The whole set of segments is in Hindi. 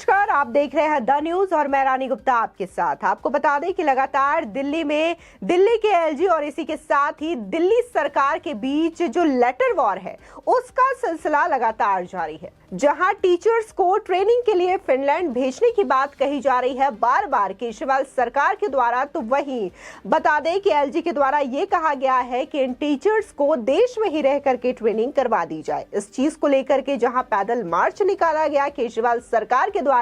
नमस्कार, आप देख रहे हैं द न्यूज और मैं रानी गुप्ता आपके साथ। आपको बता दें कि लगातार दिल्ली के एलजी और इसी के साथ ही दिल्ली सरकार के बीच जो लेटर वॉर है उसका सिलसिला लगातार जारी है। जहां टीचर्स को ट्रेनिंग के लिए फिनलैंड भेजने की बात कही जा रही है बार बार केजरीवाल सरकार के द्वारा, तो वहीं बता दें कि एलजी के द्वारा ये कहा गया है कि इन टीचर्स को देश में ही रह करके ट्रेनिंग करवा दी जाए। इस चीज को लेकर के जहां पैदल मार्च निकाला गया केजरीवाल सरकार के द्वारा,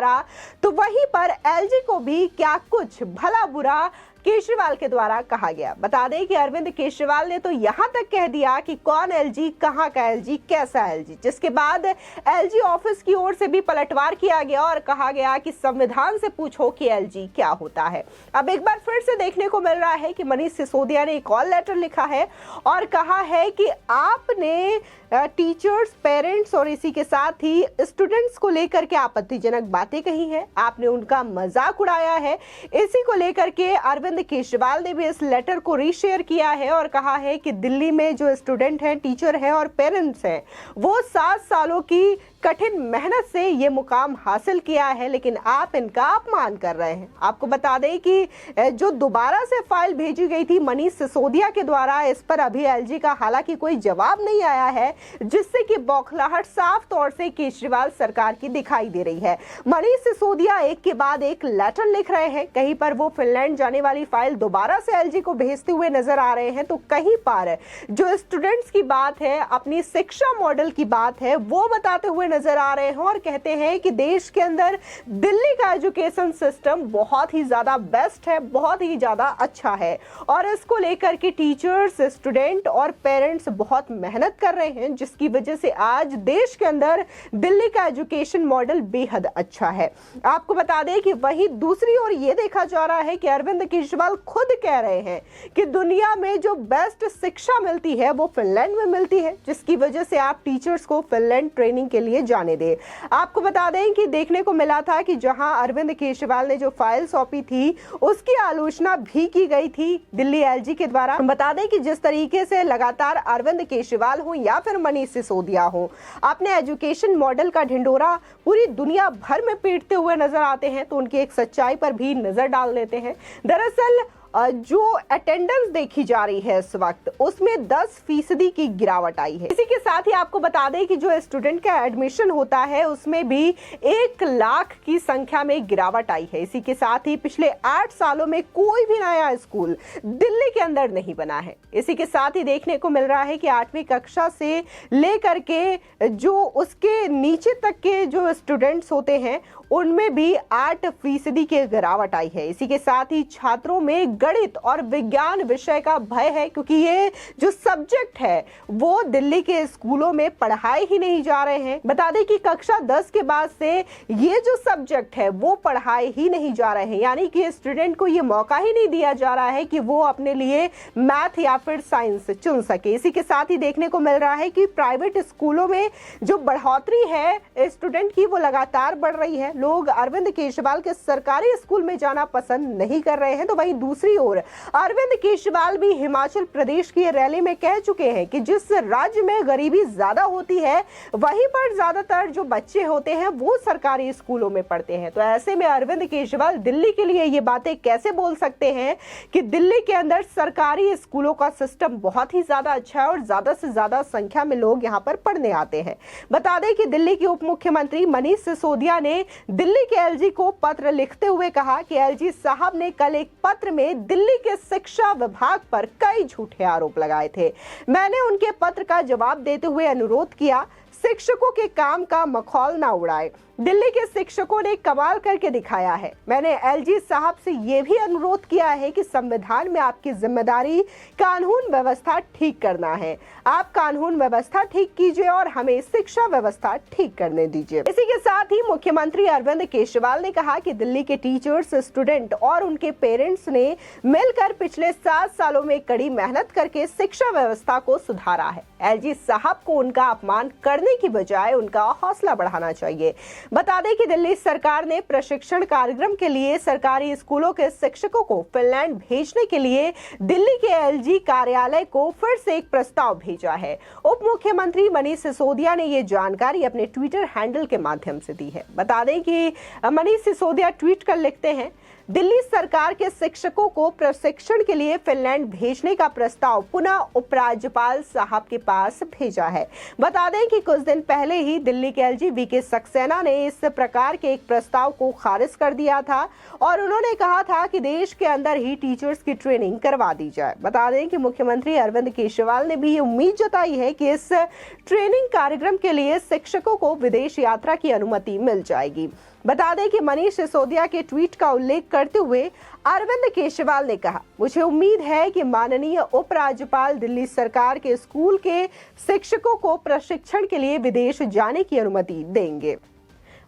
तो वहीं पर एलजी को भी क्या कुछ भला बुरा केजरीवाल के द्वारा कहा गया। बता दें कि अरविंद केजरीवाल ने तो यहां तक कह दिया कि कौन एलजी, कहां का एलजी, कैसा एलजी, जिसके बाद एलजी ऑफिस की ओर से भी पलटवार किया गया और कहा गया कि संविधान से पूछो कि एलजी क्या होता है। अब एक बार फिर से देखने को मिल रहा है कि मनीष सिसोदिया ने एक और लेटर लिखा है और कहा है कि आपने टीचर्स, पेरेंट्स और इसी के साथ ही स्टूडेंट्स को लेकर के आपत्तिजनक बातें कही है, आपने उनका मजाक उड़ाया है। इसी को लेकर के अरविंद केजरीवाल ने भी इस लेटर को रीशेयर किया है और कहा है कि दिल्ली में जो स्टूडेंट हैं, टीचर हैं और पेरेंट्स हैं, वो 7 सालों की कठिन मेहनत से ये मुकाम हासिल किया है, लेकिन आप इनका अपमान कर रहे हैं। आपको बता दें कि जो दोबारा से फाइल भेजी गई थी मनीष सिसोदिया के द्वारा, इस पर अभी एलजी का हालांकि कोई जवाब नहीं आया है, जिससे कि बौखलाहट साफ तौर से केजरीवाल सरकार की दिखाई दे रही है। मनीष सिसोदिया एक के बाद एक लेटर लिख रहे हैं। कहीं पर वो फिनलैंड जाने वाली फाइल दोबारा से एलजी को भेजते हुए नजर आ रहे हैं, तो कहीं पर जो स्टूडेंट्स की बात है, अपनी शिक्षा मॉडल की बात है, वो बताते हुए नजर आ रहे हैं और कहते हैं कि देश के अंदर दिल्ली का एजुकेशन सिस्टम बहुत ही ज्यादा बेस्ट है, बहुत ही ज्यादा अच्छा है और इसको लेकर के टीचर्स, स्टूडेंट और पेरेंट्स बहुत मेहनत कर रहे हैं, जिसकी वजह से आज देश के अंदर दिल्ली का एजुकेशन मॉडल बेहद अच्छा है। आपको बता दें कि वहीं दूसरी ओर यह देखा जा रहा है कि अरविंद केजरीवाल खुद कह रहे हैं कि दुनिया में जो बेस्ट शिक्षा मिलती है वो फिनलैंड में मिलती है, जिसकी वजह से आप टीचर्स को फिनलैंड ट्रेनिंग के लिए जाने दे। आपको बता दें कि देखने को मिला था कि जहां अरविंद केजरीवाल ने जो फाइल सौंपी थी उसकी आलोचना भी की गई थी दिल्ली एलजी के द्वारा। बता दें कि जिस तरीके से लगातार अरविंद केजरीवाल हो या फिर मनीष सिसोदिया हो, अपने एजुकेशन मॉडल का ढिंडोरा पूरी दुनिया भर में पीटते हुए नजर आते हैं, तो उनकी एक सच्चाई पर भी नजर डाल लेते हैं। दरअसल जो अटेंडेंस देखी जा रही है इस वक्त, उसमें 10% की गिरावट आई है। इसी के साथ ही आपको बता दें कि जो स्टूडेंट का एडमिशन होता है उसमें भी 1 लाख की संख्या में गिरावट आई है। इसी के साथ ही पिछले 8 सालों में कोई भी नया स्कूल दिल्ली के अंदर नहीं बना है। इसी के साथ ही देखने को मिल रहा है कि 8वीं कक्षा से लेकर के जो उसके नीचे तक के जो स्टूडेंट्स होते हैं उनमें भी 8% की गिरावट आई है। इसी के साथ ही छात्रों में गणित और विज्ञान विषय का भय है, क्योंकि ये जो सब्जेक्ट है वो दिल्ली के स्कूलों में पढ़ाए ही नहीं जा रहे हैं। बता दें कि कक्षा 10 के बाद से ये जो सब्जेक्ट है वो पढ़ाए ही नहीं जा रहे हैं, यानी कि स्टूडेंट को ये मौका ही नहीं दिया जा रहा है कि वो अपने लिए मैथ या फिर साइंस चुन सके। इसी के साथ ही देखने को मिल रहा है कि प्राइवेट स्कूलों में जो बढ़ोतरी है स्टूडेंट की वो लगातार बढ़ रही है। लोग अरविंद केजरीवाल के सरकारी स्कूल में जाना पसंद नहीं कर रहे हैं, तो वहीं दूसरी ओर अरविंद केजरीवाल भी हिमाचल प्रदेश की रैली में कह चुके हैं कि जिस राज्य में गरीबी ज्यादा होती है वहीं पर ज्यादातर जो बच्चे होते हैं वो सरकारी स्कूलों में पढ़ते हैं। तो ऐसे में अरविंद केजरीवाल दिल्ली के लिए ये बातें कैसे बोल सकते हैं कि दिल्ली के अंदर सरकारी स्कूलों का सिस्टम बहुत ही ज्यादा अच्छा है और ज्यादा से ज्यादा संख्या में लोग यहाँ पर पढ़ने आते हैं। बता दें कि दिल्ली के उप मुख्यमंत्री मनीष सिसोदिया ने दिल्ली के एलजी को पत्र लिखते हुए कहा कि एलजी साहब ने कल एक पत्र में दिल्ली के शिक्षा विभाग पर कई झूठे आरोप लगाए थे। मैंने उनके पत्र का जवाब देते हुए अनुरोध किया, शिक्षकों के काम का मखौल ना उड़ाए। दिल्ली के शिक्षकों ने कमाल करके दिखाया है। मैंने एलजी साहब से यह भी अनुरोध किया है कि संविधान में आपकी जिम्मेदारी कानून व्यवस्था ठीक करना है। आप कानून व्यवस्था ठीक कीजिए और हमें शिक्षा व्यवस्था ठीक करने दीजिए। इसी के साथ ही मुख्यमंत्री अरविंद केजरीवाल ने कहा कि दिल्ली के टीचर्स, स्टूडेंट और उनके पेरेंट्स ने मिलकर पिछले 7 सालों में कड़ी मेहनत करके शिक्षा व्यवस्था को सुधारा है। एलजी साहब को उनका अपमान करने की बजाय उनका हौसला बढ़ाना चाहिए। बता दें कि दिल्ली सरकार ने प्रशिक्षण कार्यक्रम के लिए सरकारी स्कूलों के शिक्षकों को फिनलैंड भेजने के लिए दिल्ली के एलजी कार्यालय को फिर से एक प्रस्ताव भेजा है। उप मुख्यमंत्री मनीष सिसोदिया ने ये जानकारी अपने ट्विटर हैंडल के माध्यम से दी है। बता दें कि मनीष सिसोदिया ट्वीट कर लिखते हैं, दिल्ली सरकार के शिक्षकों को प्रशिक्षण के लिए फिनलैंड भेजने का प्रस्ताव पुनः उपराज्यपाल साहब के पास भेजा है। बता दें कि कुछ दिन पहले ही दिल्ली के एलजी वीके सक्सेना ने इस प्रकार के एक प्रस्ताव को खारिज कर दिया था और उन्होंने कहा था कि देश के अंदर ही टीचर्स की ट्रेनिंग करवा दी जाए। बता दें कि मुख्यमंत्री अरविंद केजरीवाल ने भी ये उम्मीद जताई है कि इस ट्रेनिंग कार्यक्रम के लिए शिक्षकों को विदेश यात्रा की अनुमति मिल जाएगी। बता दें कि मनीष सिसोदिया के ट्वीट का उल्लेख करते हुए अरविंद केजरीवाल ने कहा, मुझे उम्मीद है कि माननीय उपराज्यपाल दिल्ली सरकार के स्कूल के शिक्षकों को प्रशिक्षण के लिए विदेश जाने की अनुमति देंगे।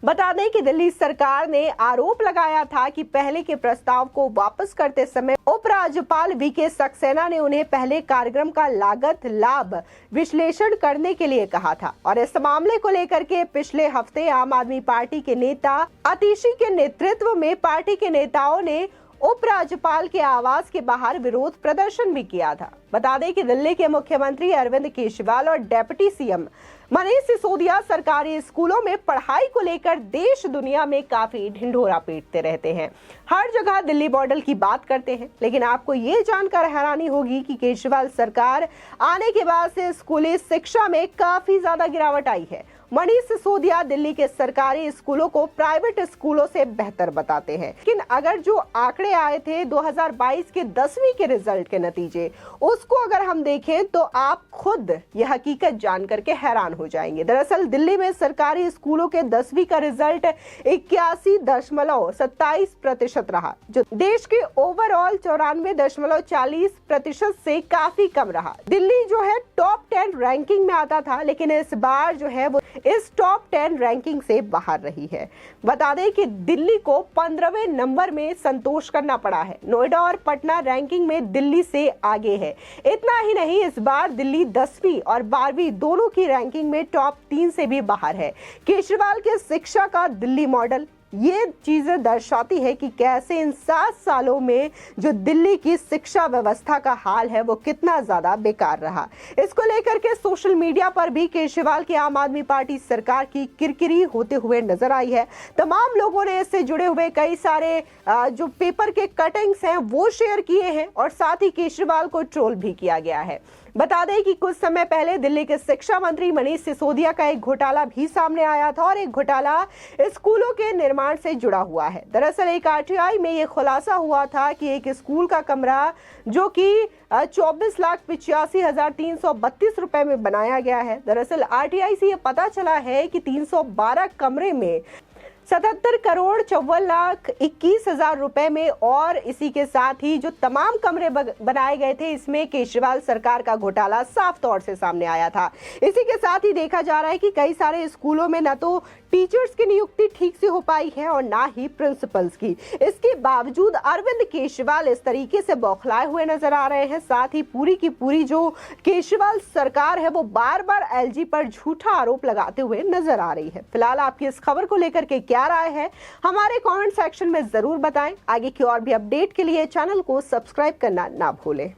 बता दें कि दिल्ली सरकार ने आरोप लगाया था कि पहले के प्रस्ताव को वापस करते समय उपराज्यपाल वीके सक्सेना ने उन्हें पहले कार्यक्रम का लागत लाभ विश्लेषण करने के लिए कहा था और इस मामले को लेकर के पिछले हफ्ते आम आदमी पार्टी के नेता आतिशी के नेतृत्व में पार्टी के नेताओं ने उपराज्यपाल के आवास के बाहर विरोध प्रदर्शन भी किया था। बता दें कि दिल्ली के मुख्यमंत्री अरविंद केजरीवाल और डेप्यूटी सीएम मनीष सिसोदिया सरकारी स्कूलों में पढ़ाई को लेकर देश दुनिया में काफी ढिंढोरा पीटते रहते हैं। हर जगह दिल्ली मॉडल की बात करते हैं, लेकिन आपको ये जानकर हैरानी होगी कि केजरीवाल सरकार आने के बाद से स्कूली शिक्षा में काफी ज्यादा गिरावट आई है। मनीष सिसोदिया दिल्ली के सरकारी स्कूलों को प्राइवेट स्कूलों से बेहतर बताते हैं, लेकिन अगर जो आंकड़े आए थे 2022 के 10वीं के रिजल्ट के नतीजे, उसको अगर हम देखें तो आप खुद यह हकीकत जानकर के हैरान हो जाएंगे। दरअसल दिल्ली में सरकारी स्कूलों के 10वीं का रिजल्ट 81.27% रहा, जो देश के ओवरऑल 94.40% से काफी कम रहा। दिल्ली जो है टॉप 10 रैंकिंग में आता था, लेकिन इस बार जो है वो इस टॉप 10 रैंकिंग से बाहर रही है। बता दें कि दिल्ली को 15वें नंबर में संतोष करना पड़ा है। नोएडा और पटना रैंकिंग में दिल्ली से आगे है। इतना ही नहीं, इस बार दिल्ली 10वीं और 12वीं दोनों की रैंकिंग में टॉप 3 से भी बाहर है। केजरीवाल के शिक्षा का दिल्ली मॉडल ये चीजें दर्शाती है कि कैसे इन 7 सालों में जो दिल्ली की शिक्षा व्यवस्था का हाल है वो कितना ज्यादा बेकार रहा। इसको लेकर के सोशल मीडिया पर भी केजरीवाल की आम आदमी पार्टी सरकार की किरकिरी होते हुए नजर आई है। तमाम लोगों ने इससे जुड़े हुए कई सारे जो पेपर के कटिंग्स हैं वो शेयर किए हैं और साथ ही केजरीवाल को ट्रोल भी किया गया है। बता दें कि कुछ समय पहले दिल्ली के शिक्षा मंत्री मनीष सिसोदिया का एक घोटाला भी सामने आया था और एक घोटाला स्कूलों के निर्माण से जुड़ा हुआ है। दरअसल एक आरटीआई में ये खुलासा हुआ था कि एक स्कूल का कमरा जो कि 24,85,332 रुपए में बनाया गया है। दरअसल आरटीआई से ये पता चला है कि 312 कमरे में 77,54,21,000 रुपए में और इसी के साथ ही जो तमाम कमरे बनाए गए थे, इसमें केजरीवाल सरकार का घोटाला साफ तौर से सामने आया था। इसी के साथ ही देखा जा रहा है कि कई सारे स्कूलों में न तो टीचर्स की नियुक्ति ठीक से हो पाई है और ना ही प्रिंसिपल्स की। इसके बावजूद अरविंद केजरीवाल इस तरीके से बौखलाए हुए नजर आ रहे हैं। साथ ही पूरी की पूरी जो केजरीवाल सरकार है वो बार बार एलजी पर झूठा आरोप लगाते हुए नजर आ रही है। फिलहाल आपकी इस खबर को लेकर के क्या राय है, हमारे कमेंट सेक्शन में जरूर बताएं। आगे की और भी अपडेट के लिए चैनल को सब्सक्राइब करना ना भूलें।